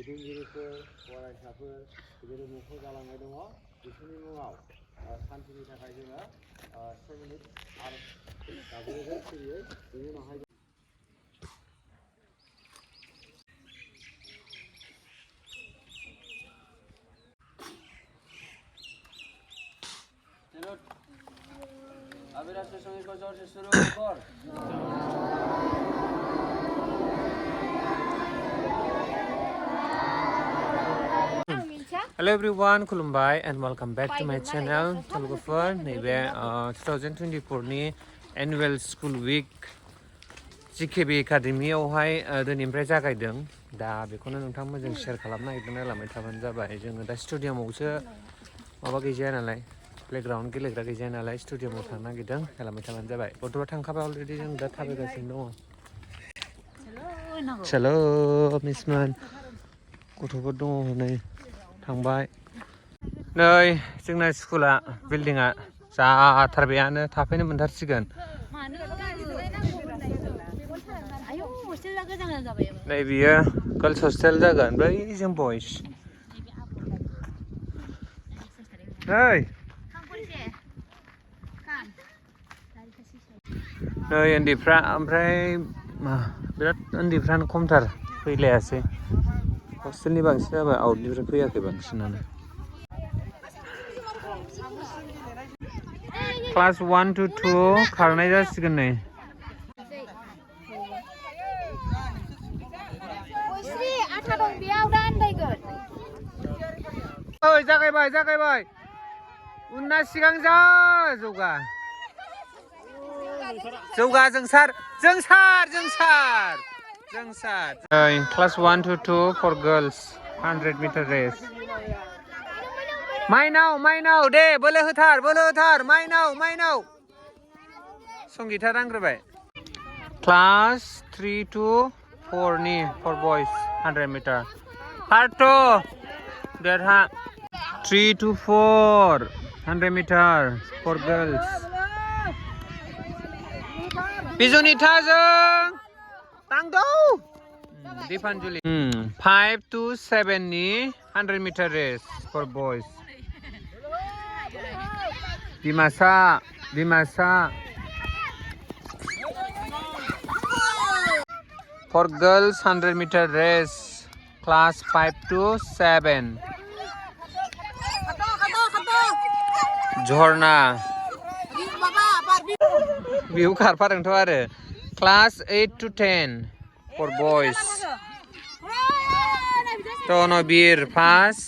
दैदेनगिरिफोर फरायसाफोर बिदिनो मुंखौ जालांनाय दङ बिसोरनि मुङाव सान्तिनि थाखाय जोङो 7 मिनिट आरज गाबज्रिगोन सिरियै बेनि उनावहाय अभी राष्ट्रीय संगीत को जोर से शुरू कर। Hello everyone, खुलुमबाय and welcome back to my channel. Teluguफोर नैबे 2024 नि annual school week GKB एकाडेमियावहाय दिनैनिफ्राय जागायदों। दा बेखौनो नोंथांमोनजों शेयार खालामनो नागिरदों नालाय थाबानो जाबाय। जोङो दा स्टेडियामावसो माबा गैजाया नालाय प्लेग्राउन्ड गेलेग्रा गैजाया नालाय स्टेडियामाव थांनो नागिरदों नालाय थाबानो जाबाय। गथ'आ थांखाबाय अलरेडि जों दा थाबायगासिनो दङ। चलो मिसमोन गथ'फोर दङ हनै थांबाय। नै जोंना स्कुला बिल्डिंआ जाथारबायानो थाफैनो मोनथारसिगोन। नै बियो गार्लस हस्टेल जागोन बै जों बयस। नै नै उन्दैफ्रा ओमफ्राय बिराद उन्दैफ्रानो खमथार फैलायासै। हस्टेलनि बांसिन जाबाय आउटनिफ्राय फैयाखै बांसिनानो। क्लास 1 to 2 खारनाय जासिगोन नै। ओइ जागायबाय जागायबाय उनना सिगां जा जौगा जौगा जोंसार जोंसार जोंसार जोंसार। Class 1 to 2 for girls 100 meter race। माइनाव माइनाव दे बोलो होथार माइनाव माइनाव संगीता रांग्रोबाय। क्लास 3 to 4 नि for boys 100 meter हार्ट देरहा 3 to 4 100 meter for girls। बिजुनिथाजों तांदौ दीपांजुलि 5 to 7 नि 100 meter race for boys। Dimasa for girls 100 meter race class 5 to 7। झरना बिहु खारफादोंथ' आरो class 8 to 10 for boys। Tanvir first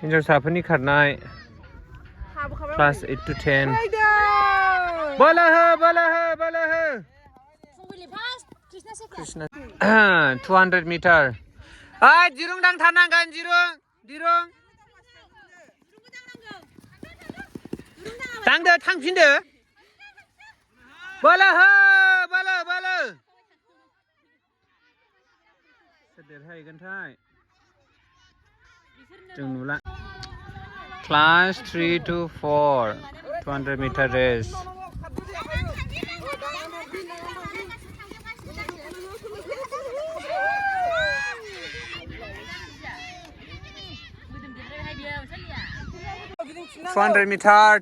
हिन्जावसाफोरनि खारनाय class 8 to 10। बोलो हो 200 meter दिरुं दांथारनांगोन दिरुं दांदो थांफिनदो बोलो हो सोर देरहाहैगोनथाय जों नुला। Class 3 to 4 200 meter race। Two hundred metre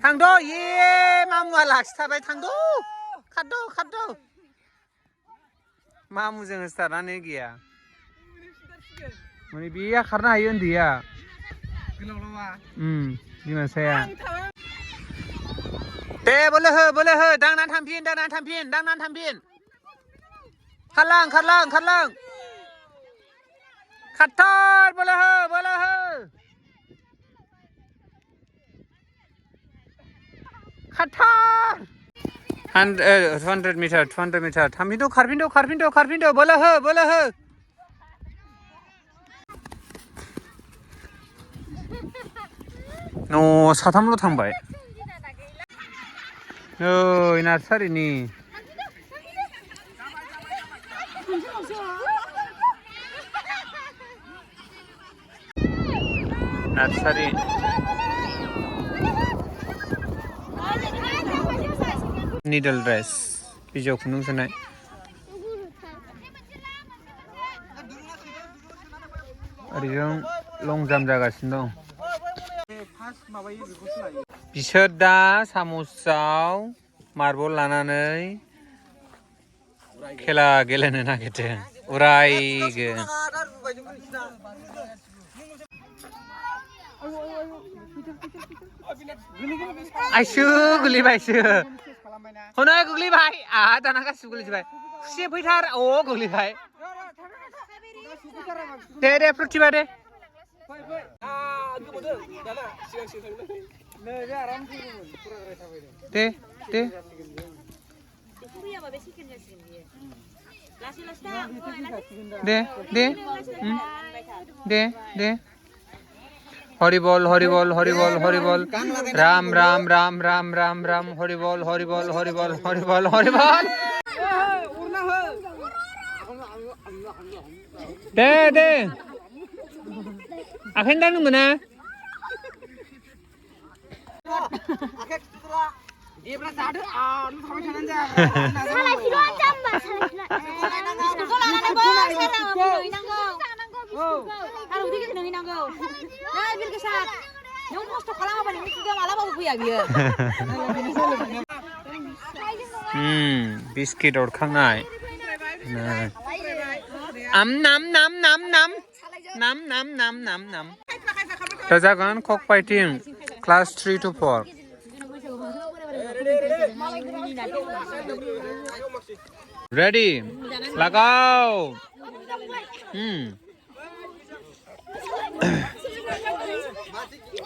थांद' ये मामुआ लाखिथाबाय थांद' खारद' मामुजों होस्टारानो गैया माने बेया खारनो हायो उन्दैया बिमासाया। दे बोलो हो दांनानै थांफिन खारलां खारथार बोलो हो खारथार 200 meter थांफिनद' खारफिनद' बोलो हो साथामल' थांबाय नै नार्सारिनि नार्सारि निडल ड्रेस बिजौ खुन्दुं सोनाय ओरैजों लं जाम्प जागासिनो दं बिसोर दा सामसआव मार्बल लानानै खेला गेलेनो नागिरदों उरायगोन आइसो गोलैबायसो हनै गोग्लैबाय आहा दाना गासिबो गोलैजोबबाय खुसि फैथार अ गोग्लैबाय दे प्रतिभा दे दे हरिबल हरिबल हरिबल हरिबल राम राम राम राम राम राम हरिबल हरिबल हरिबल हरिबल हरिबल दे आखायनो दांनो मोना बिस्किट अरखांनाय आम नाम नाम नाम नाम नाम नाम नाम नाम नाम दा जागोन कक फाइटिं क्लास 3 to 4 रेडी लगाओ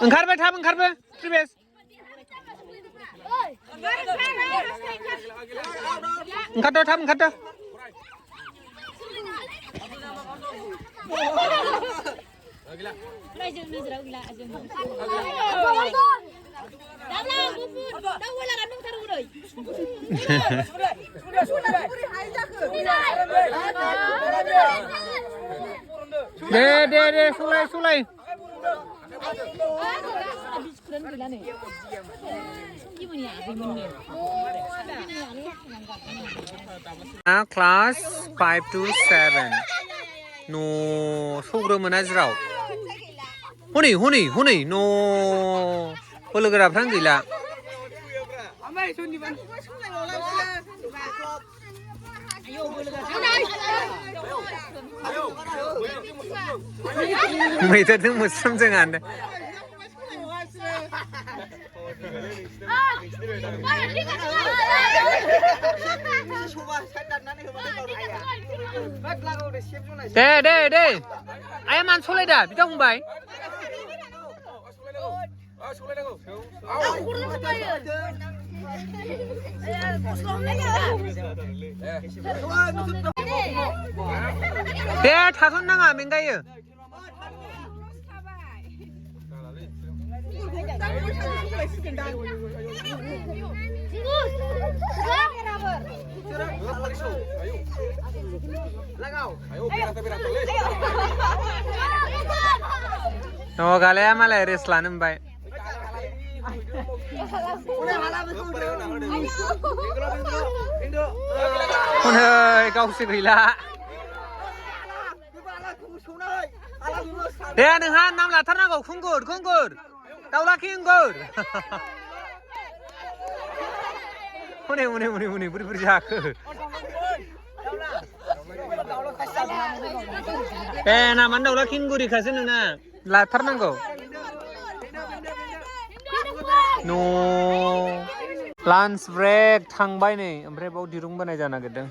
ओंखारबाय थाब ओंखारबो त्रिबेस ओंखारदो थाब ओंखारदो दे सुलाय क्लास 5 to 7 no सौग्रोमोना जिराव हनै no बोलोगोराफ्रानो गैला मैदेरजों मोस्रोमजों आन्दा दे आया मान सलायदा बिदा फंबाय दे थाथ'नो नाङा मेंगायो गालाया मालाय रेस्ट लानो मोनबाय गावसो गैला दे नोंहा नाम लाथारनांगौ खुंगुर दाउला खिंगुर हनै बोरै जाखो ए नामानो दाउला खिंगुरिखासो नोंना लाथारनांगौ न' लान्च ब्रेक थांबाय नै ओमफ्राय बाव दिरुं बोनाय जानो नागिरदों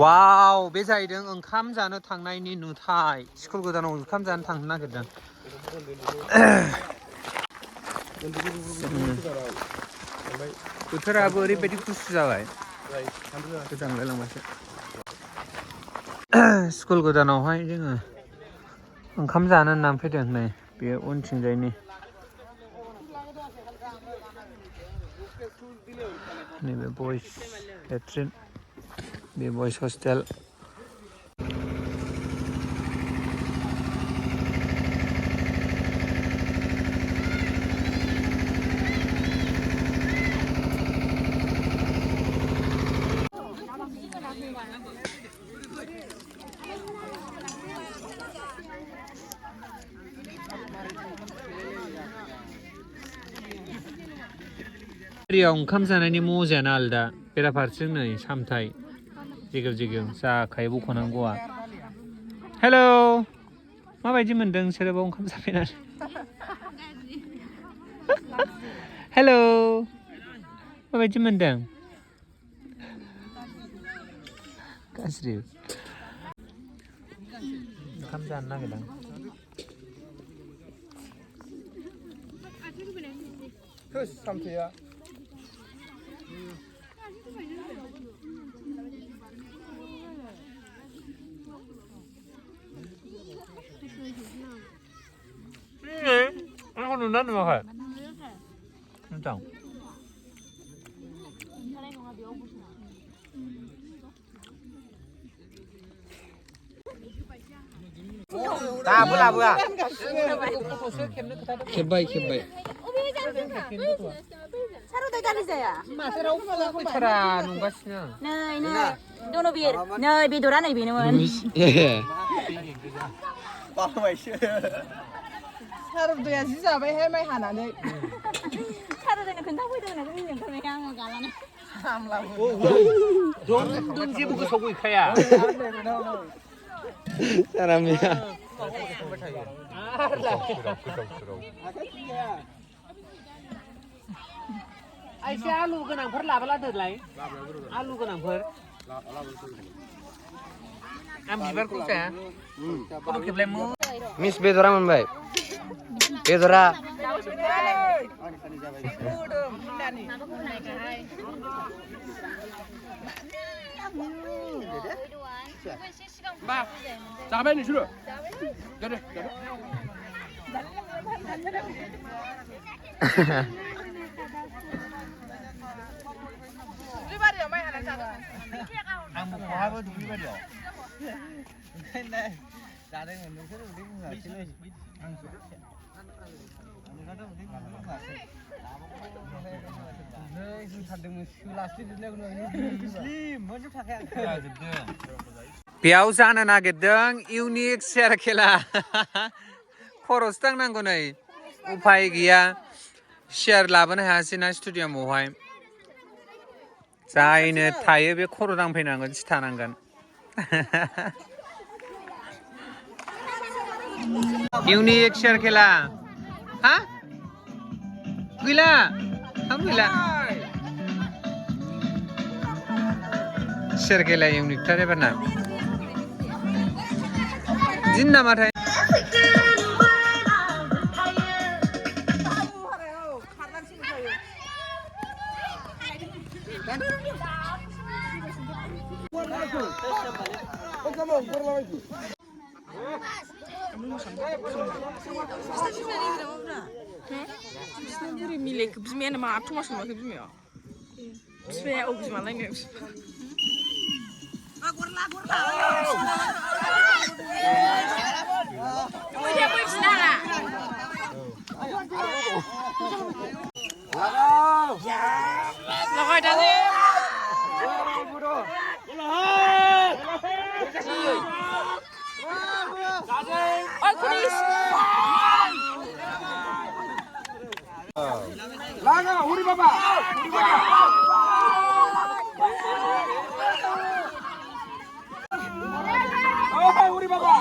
वाव बे जाहैदों ओंखाम जानो थांनायनि नुथाय स्कुल गोदानाव ओंखाम जानो थांनो नागिरदों बोथोराबो ओरैबायदि गुसु जाबाय गोजांलाय लांबासो स्कुल गोदानावहाय जोङो ओंखाम जानो होननानै फैदों नै बेयो उनथिंजायनि नैबे बयस लेट्रिन बे बयस हस्टेल रियाव ओंखाम जानायनि मजायानो आलदा बेराफारसेजों नै सामथाइ जिगेव जिगेव जाखायो बख'नांगौआ हेलौ माबायदि मोनदों नोंसोरो ओंखाम जाफैनानै हेलौ माबायदि मोनदों गाज्रि ओंखाम जानो नागिरदों सामथाया आंखौ नुना नुवाखै मोजां दाबो लाबोआ खेब्बाय खेब्बाय सार'दाय गारि जाया माथो रावबो फैथारा नंगासिनो नै नै दनबीर नै बेदरा नै बेनोमोन बावबायसो सार'दाया जि जाबायहाय माइ हानानै सार'दायनो खोन्थाफैदों होननानै मिनिनो ओंखारबाय आङो गालानो दं जेबो गोसोआव गैखाया सारामिया एसे आलु गोनांफोर लाबोला दोनलाय आलु गोनांफोर आं बिबारखौ जाया फट' खेबलाय मिस बेदरा मोनबाय बेदरा जाबाय नोंसोरो दुब्लिबारियाव माइ हाना जादों आंबो बहाबो दुब्लिबारियाव जादोंमोन नोंसोर उदै बुङासै बेयाव जानो नागिरदों इउनिक चेयार खेला खर'सो दांनांगौ नै उफाय गैया चेयार लाबोनो हायासै ना स्टुडियामावहाय जायनो थायो बे खर' दांफैनांगोन सिथानांगोन इउनिक चेयार खेला हा गैला गैला चेयार खेला इउनिकथार एबारना दिन नामाथाय मिलायखो बिमायानो मा थमा संनायखो बिमाया बिमाया औ बिमालायनो लागा उरी बाबा उरी बाबा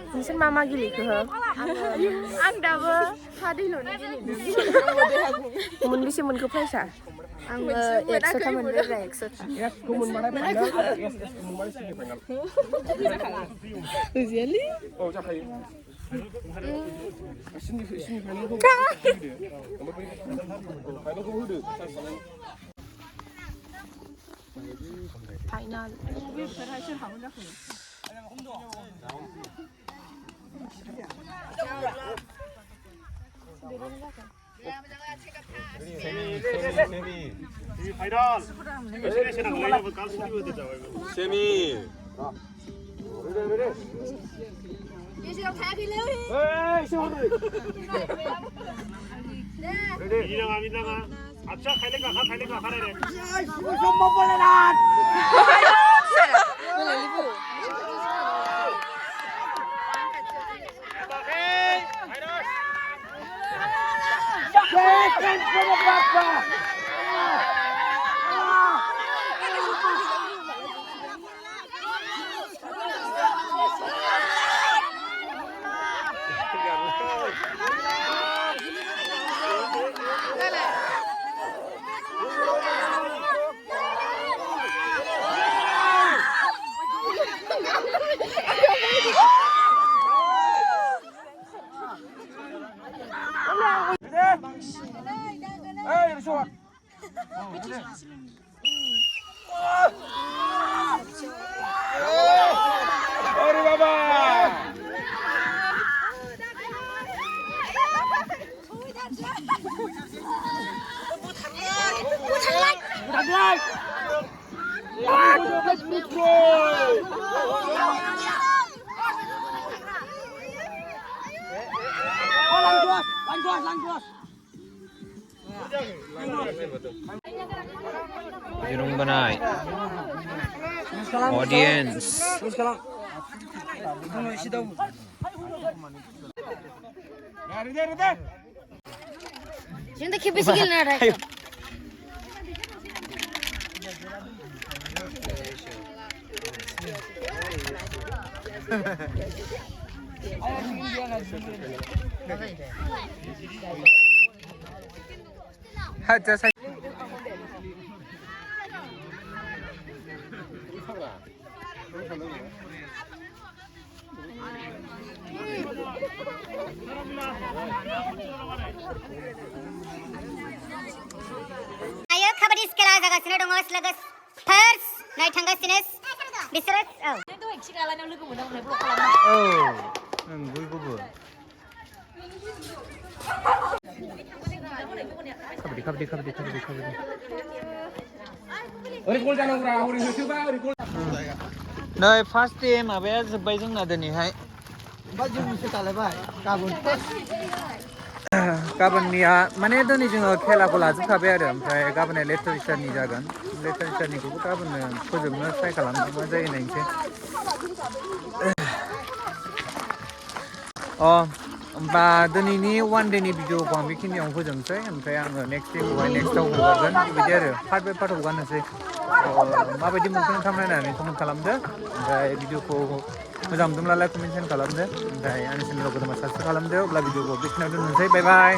नोंसोर मा मा गेलेखो हो आं दाबो हा दैल'नो गेलेदों मोनबेसे मोनखो प्राइसा आङो 100 मोनबाय 100 एसखौ मोनबाथाय फाइनाल एसखौ मोनबाथाय सेमि फाइनाल रियेलि औ जाखायो सेमि फाइनालखौ होदो फाइनाल बबेफोरा सोर हागोन जाखो 세미 Junung Banai audience Şimdi kibisi gelin araya. Haja saya Ayo kabadi sekolah जागासिनो दङ लोगोस फार्स्ट नाय थांगासिनो बिसोरो औ Itu eksik kalian yang lu kemudian mulai blok lama. oh buybubu kabadi नै फार्स्ट डे माबाया जोब्बाय जोंना दिनैहाय गाबोननिया माने दिनै जोङो खेलाखौ लाजोबखाबाय आरो ओमफ्राय गाबोननिया लिटारेचारनि जागोन लिटारेचारनिखौबो गाबोननो फोजोबनो ट्राइ खालामनोसै मा जायो नायनोसै होमबा दिनैनि वान डेनि भिडिअखौ आं बेखिनियावनो फोजोबनोसै ओमफ्राय आङो नेक्स्टआव हगारगोन बेबायदि आरो पार्ट बाय पार्ट हगारनोसै माबायदि मोनखो नोंथां नायनानै कमेन्ट खालामदो ओमफ्राय भिडिअखौ मोजां मोनदोंब्ला लाइक कमेन्ट सेन्ड खालामदो ओमफ्राय आंनि चेनेलाव गोदान साबसक्राइब खालामदो अब्ला भिडिअखौ बेखिनियाव दोननोसै बाय बाय